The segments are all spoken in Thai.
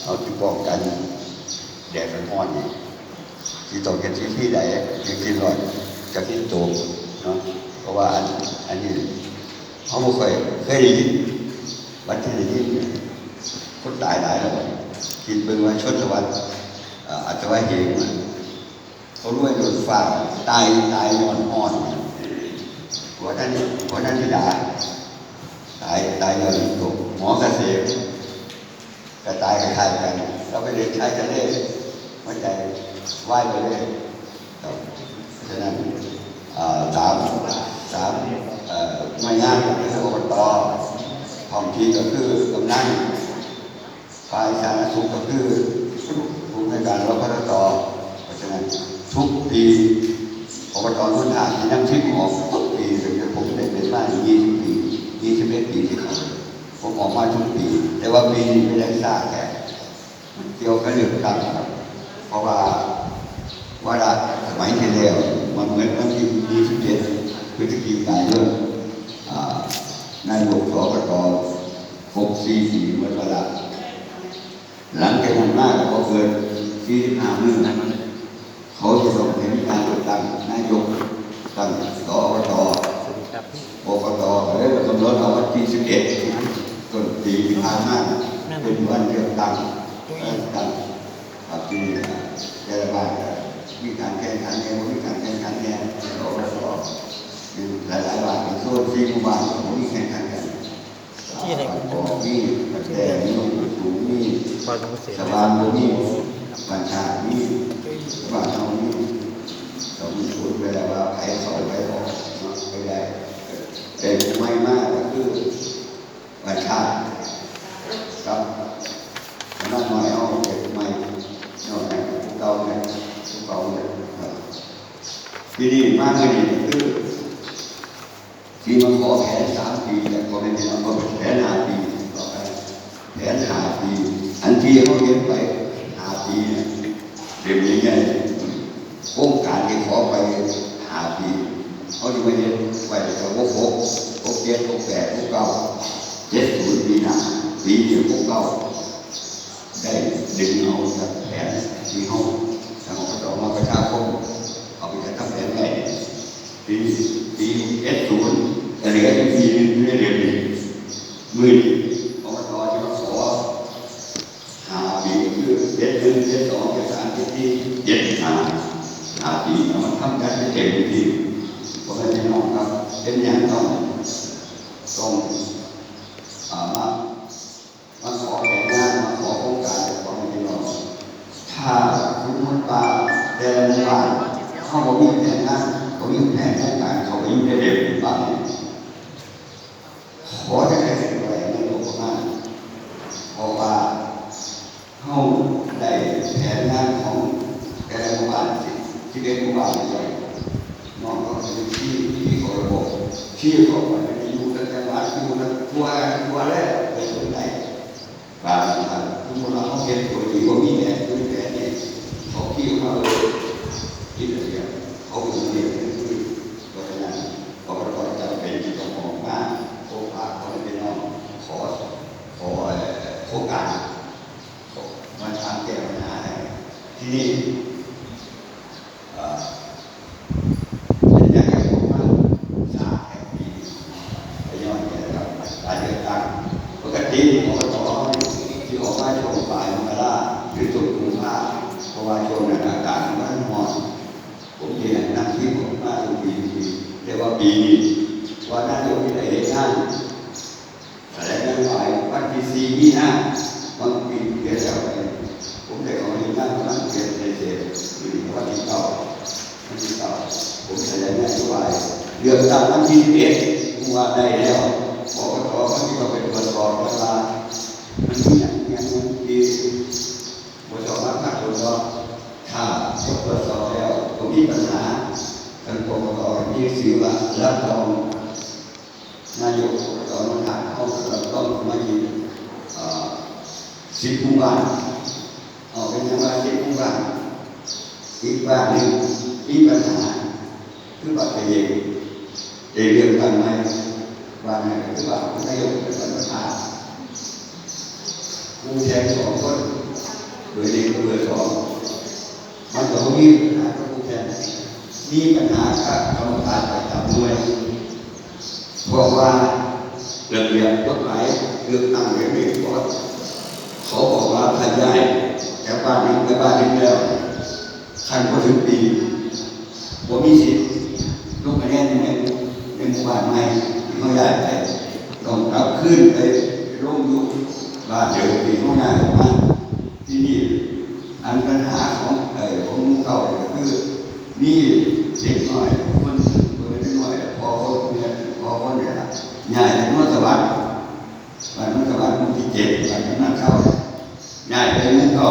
เอาที่ป้องกันแดดร้อนนี่ที่ตกกันที่ใดยังกินร้อนจะกินโตเนาะเพราะว่าอันนี้เขาไม่เคยได้ยินวันที่ได้ยินคนตายหลายแล้วกินเป็นวันชนวัตอาจจะว่าเหงเขารวยโดนฟ้าตายอ่อนหัวท่านที่ด่าตายเลยตกหมอเกษตรก็ตายคล้ายๆกันเราไปเรียนใช้กันเลยหัวใจไหวไปเลยฉะนั้นสามไม่งานก็คืออบตท้องที่ก็คือกำนันฝ่ายสาธารณสุขก็คือผู้ในการรับพระตเพราะฉะนั้นทุกปีอบตทุนหาที่นั่งชิมออกทุกปีถึงจะผมได้เป็นมา20 ปี21 ปีที่เขาผมออกมาทุกปีแต่ว่าปีนี้ไม่ได้ทราบแค่มันเกี่ยวกับเรื่องการเพราะว่าสมัยที่แล้วมันเหมือนวันที่27 พฤศจิกายนนายกสปต644เมื่อเวลาหลังจากนั้นมาก็เกิน45 มื้อเขาจะส่งเห็นการเลือกตั้งนายกตั้งสปตอบตเลยกำหนดเอาวันที่11 ต้นปีที่ผ่านมาเป็นวันเลือกตั้งที่แต่ละบ้านมีการแข่งขันเนี่ยมีการแข่งขันเนี่ยอบตหลายบ้านโซน4 หมู่บ้านมีแข่งขันกันที่ไหนมีแต่มีสูงมีสะพานมีบัญชามีบ้านเรามีเรามีพูดไปแล้วว่าใครสอนใครบอกไปได้แต่ไม่มากก็คือบัญชาครับน้องน้อยเอาเด็กใหม่น้องไหนเก่าไหนเก่าเนี่ยทีนี้มากเลยคือที่มาขอแผน3 ปีแต่ก็ไม่ได้เอาแผน5 ปีต่อไปแผน5 ปีอันที่เขาเรียนไป5 ปีเนี่ยเรียนยังไงโครงการที่ขอไป5 ปีเขาจะไปเรียนไปแต่ว่า6 7 6 8 6 9 70 ปีหน้าปีเดียว6 9ได้ดึงเอาจากแผนที่เขาทางอบตมาประชาคมเอาไปทำแผนได้ปี70แต่เหลืออีกปีนึงไม่ได้เรียนอีกมืออบตจะมาขอ5 ปีคือ71 72 73 74 75 ปีเรามาทำกันให้เต็มที่เพราะฉะนั้นน้องครับเป็นอย่างต้องมาขอแผนงานมาขอโครงการของพี่น้องถ้าคุณมันป่าแต่ละหมู่บ้านเขาบอกมีแผนงานเขามีแผนโครงการเขาไม่ยุ่งได้เด็กบ้านขอจะได้สิ่งอะไรในโลกนั้นเพราะว่าเขาได้แผนงานของแต่ละหมู่บ้านที่เป็นหมู่บ้านใหญ่น้องก็เป็นที่เขาระบบที่เขาไปอยู่ในจังหวัดอยู่ในตัวแรกเป็นคนไหนบางท่านทุกคนเขาเห็นตัวดีว่ามีแผนด้วยแผนเนี่ยเขาที่เขาคิดอะไรกันเขาเป็นเรียนเพราะฉะนั้นพอเราจะเป็นที่ต้องมองว่าโครงการเขาเป็นน้องขอโครงการมาทำแก้ปัญหาที่นี่อย่างที่ผมว่า3 แห่งปีไปย้อนเนี่ยครับการเลือกตั้งปกติอบตที่ออกมาช่วงปลายมกราหรือตุลาคมเพราะว่าช่วงนั้นอากาศมันร้อนผมเรียนนักที่ผมมาทุกปีเรียกว่าปีนี้วันนั้นโยมที่ไหนได้ท่านอะไรนั่นไปวันที่4 มีนาบางปีเปลี่ยนแล้วไปผมได้เอาเรียนนั่นนั่นเปลี่ยนเสร็จหรือวันที่ 9ผมแสดงนโยบายเลือกตั้งวันที่11ผู้ว่าได้แล้วอบตเขาที่เราเป็นตรวจสอบเวลามันมีอย่างที่บริษัทมาตรวจสอบถ้าตรวจสอบแล้วผมมีปัญหาทางอบตมีสิวะรับรองนายกอบตมันหาเข้าเราต้องมาอยู่10 หมู่บ้านเป็นยังไง10 หมู่บ้านอีกบ้านหนึ่งมีปัญหาคือว่าเองเรื่องกันไหมว่าคือว่านายกเป็นประธานผู้แทน2 คน เบอร์หนึ่งกับเบอร์สองมันก็มีปัญหากับผู้แทนมีปัญหากับกรรมการประจำหน่วยเพราะว่าระเบียบกฎหมายเลือกตั้งเรียบร้อยเขาบอกว่าถ้าย้ายจากบ้านนี้ไปบ้านนี้แล้วขั้นพอถึงปีผมมีสิทธิ์ลงคะแนนในหมู่บ้านใหม่ที่เขาย้ายไปต้องกลับขึ้นไปลงอยู่บ้านเดียวที่เขาย้ายออกมาที่นี่อันปัญหาของหมู่เก่าก็คือนี่เด็กน้อยคนเด็กน้อยพอคนเนี่ยย้ายจากนนทวัฒน์บ้านนนทวัฒน์หมู่ที่7บ้านนั้นเข้าย้ายไปหมู่เก่า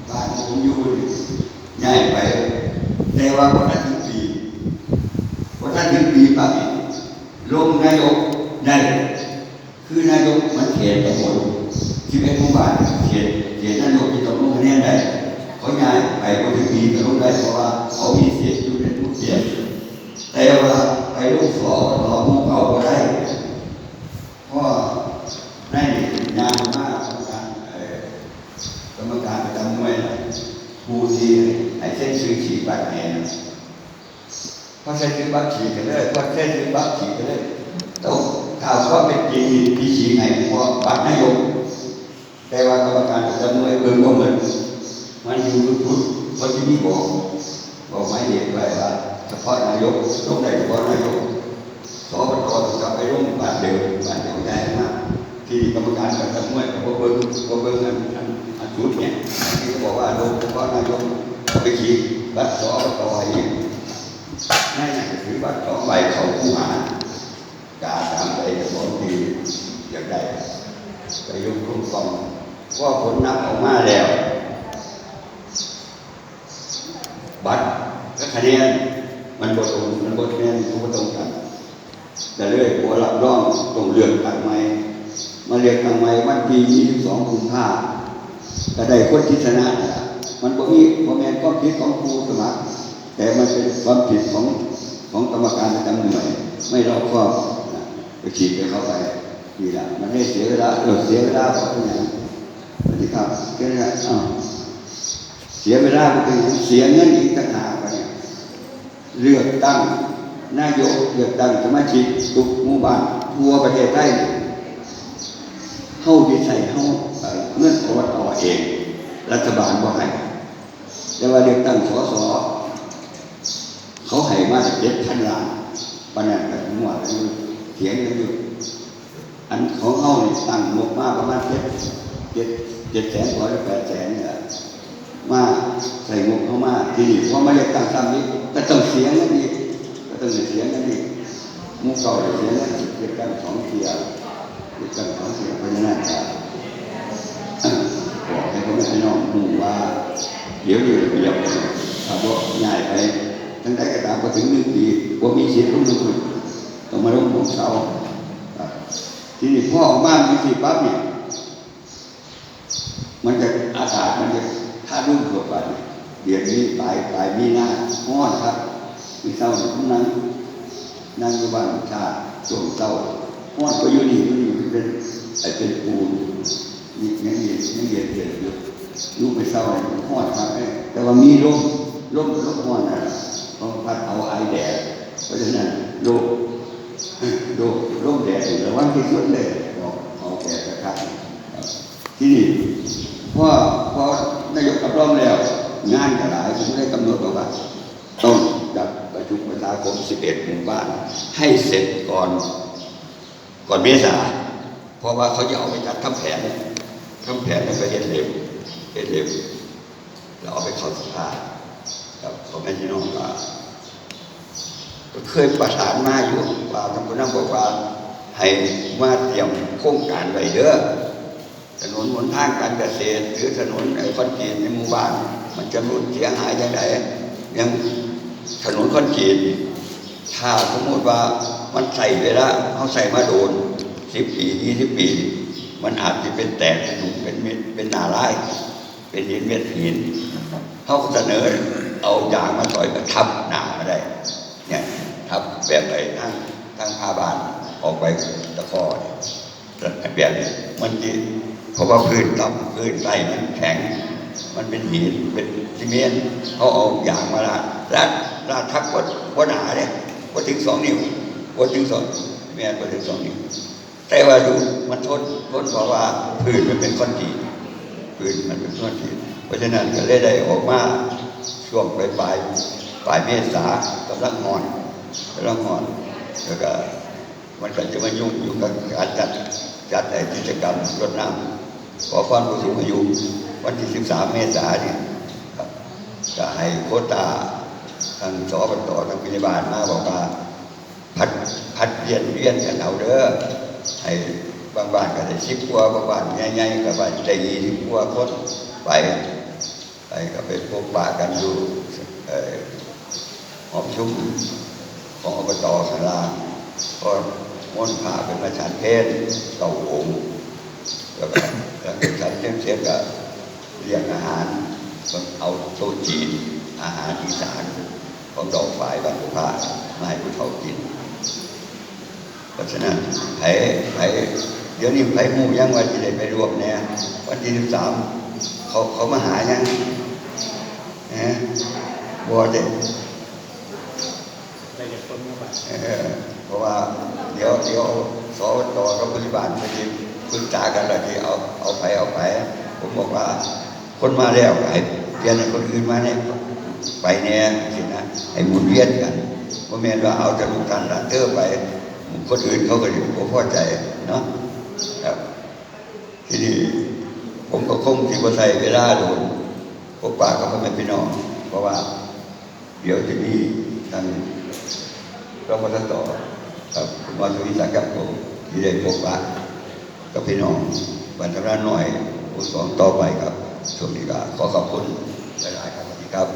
บ้านผมอยู่ย้ายไปแต่ว่าพอท่านถึงปีปั๊บลงนายกได้คือนายกมันเขตไปหมด11หมู่บ้านเขตนายกที่ต้องลงคะแนนได้เขาย้ายไปพอถึงปีก็ลงได้เพราะว่าเขามีเสียงอยู่ในทุกเสียงแต่ว่าไปลงสอรอหมู่เก่าก็ได้เพราะในงานมากกรรมการประจำหน่วยผู้ที่ให้เส้นซื้อฉีดบัตรแทนพอเส้นซื้อบัตรฉีดกันเลยพอเส้นซื้อบัตรฉีดกันเลยต้องข่าวก็เป็นจริงที่ฉีดให้พอบัตรนายกแต่ว่ากรรมการประจำหน่วยเบิ่งว่าเหมือนมันอยู่พุทธเขาที่นี่บอกไม่เด็ดไว้ว่าเฉพาะนายกต้องได้เฉพาะนายกสอบตต้องกลับไปร่วมบ้านเดียวใหญ่มากที่กรรมการประจำหน่วยก็เบิ่งอันชุดเนี่ยที่เขาบอกว่าลงเฉพาะนายกไปฉีดบัตรสอบตอีกนั่นแหละคือบัตรสอบใบเขาผู้หาการตามไปกับคนที่อยากได้ไปยกร่วมกองว่าผลนับออกมาแล้วบัตรก็คะแนนมันบดตรงมันบดคะแนนมันก็ตรงกันแต่เรื่อยหัวรับรองต้องเลือกตั้งใหม่มาเลือกตั้งใหม่วันที่22 กุมภาพันธ์ก็ได้คนที่ชนะมันบ่มีบ่แม่นความผิดของผู้สมัครแต่มันเป็นความผิดของกรรมการประจำหน่วยไม่รอบคอบไปฉีดไปเข้าไปนี่แหละมันได้เสียเวลาเพราะเป็นอย่างนี้ครับแค่นั้นเสียเวลาเพราะเป็นอย่างเสียเงินอีกต่างหากเนี่ยเลือกตั้งนายกเลือกตั้งสมาชิกทุกหมู่บ้านทั่วประเทศไทยเข้าดีใส่เข้าเงื่อนอบต.เองรัฐบาลว่าให้แต่ว่าเลือกตั้งสส.เขาให้มา7,000 ล้านปนันกับหัวเถียงกันอยู่อันของเขาเนี่ยตั้งงบมาประมาณ700,000 กว่า800,000เนี่ยมาใส่งบเข้ามาที่นี่พอมาเลือกตั้งซ้ำนี้ก็ต้องเสียงนั่นอีกมุกเก่าเสียงนั่นเลือกตั้ง2 เที่ยวเพราะฉะนั้นบอกให้พ่อแม่พี่น้องรู้ว่าเดี๋ยวอยู่ระเบียบถ้าบอกง่ายไปทั้งได้กระดาษพอถึง1 ปีว่ามีสิทธิ์ต้องมาลงของเขาทีนี้พ่อออกมามีสิทธิ์ปั๊บเนี่ยมันจะอากาศมันจะถ้ารุ่งทั่วไปเดี๋ยวนี้ปลายมีนาห้อนครับมีเศร้าเนี่ยผมนั่งอยู่บ้านชาติช่วงเศร้าห้อนก็อยู่นี่เป็นปูนยังเย็นอยู่ลูกไปเศร้าเนี่ยห้อนครับแต่ว่ามีลมห้อนนะต้องพัดเอาไอแดดเพราะฉะนั้นลมแดดอยู่ระวังที่สุดเลยเอาแดดกระทะที่นี่พอนายกรับรองแล้วงานก็หลายผมได้กำหนดว่าต้องจัดประชุมประชาคม11 หมู่บ้านให้เสร็จก่อนเมษาเพราะว่าเขาจะเอาไปจัดทำแผนแล้วก็เฮ็ดเร็วแล้วเอาไปเข้าสภาครับผมแม่พี่น้องว่าเคยประสานมาอยู่ว่าทางผู้นำบอกว่าให้มาเตรียมโครงการไว้เด้อถนนหนทางการเกษตรหรือถนนคอนกรีตในหมู่บ้านมันจะรุนเสียหายอย่างไรยังถนนคอนกรีตถ้าสมมติว่ามันใส่เวลาเขาใส่มาโดน10 ปี 20 ปีมันอาจจะเป็นแตกเป็นเม็ดเป็นหนาลายเป็นหินเม็ดหินเขาเสนอเอายางมาต่อยกับทับหนามาได้เนี่ยทับแบบไหนทั้งผ้าบ้านออกไปตะกอแบบนี้มันดีเพราะว่าพื้นต่ำพื้นใต้มันแข็ง มันเป็นหินเป็นซีเมนต์เขาเอาอย่างมาลาดทักว่าหนาเนี่ยว่าถึง2 นิ้วว่าถึง2 เมตรว่าถึง2 นิ้วแต่ว่าดูมันทนเพราะว่าพื้นมันเป็นคอนกรีตพื้นมันเป็นคอนกรีตเพราะฉะนั้นก็เลยได้ออกมาช่วงปลายเมษากำลังงอนแล้วก็มันก็จะมายุ่งอยู่กับการจัดกิจกรรมรดน้ำขอความผู้สูงอายุวันที่13 เมษายนเนี่ยครับจะให้โควต้าทางสอบตทางพยาบาลมาบอกว่าพัดเวียนกันเอาเด้อให้บางบ้านก็ได้10 กว่าบางบ้านใหญ่ๆก็บ้านใจ20 กว่าคนไปก็ไปพบปะกันอยู่หอชุมของอบตข้างล่างก็ม้วนผ่าเป็นมาฉันเพศเต่าองค์แล้วก็หลังจากฉันเสร็จก็เรียกอาหารเอาโต๊ะจีนอาหารอีสานของดอกฝ่ายบรรพพามาให้ผู้เฒ่ากินเพราะฉะนั้นเดี๋ยวนี้ไผ่หมู่ยังว่าจะได้ไปรวมเนี่ยวันที่13เขามาหายังบัวเด็กเพราะว่าเดี๋ยวสวตกับพยาบาลไปปรึกษากันแล้วที่เอาไปผมบอกว่าคนมาแล้วให้เปลี่ยนให้คนอื่นมาเนี่ยไปเนี่ยสินะให้หมุนเวียนกันเพราะแม้ว่าเอาแต่ลูกท่านหลานเตอร์ไปคนอื่นเขาก็อยู่พอใจเนาะครับทีนี้ผมก็คงที่ว่าใส่เวลาโดนพวกป่าก็ไม่พี่น้องเพราะว่าเดี๋ยวจะมีทางเราก็ต่อครับคุณวันสุวิสักกับผมที่ได้พบปะกับพี่น้องบรรทาน้อยผู้สอนต่อไปครับช่วงนี้ก็ขอขอบคุณหลายๆครับสวัสดีครับ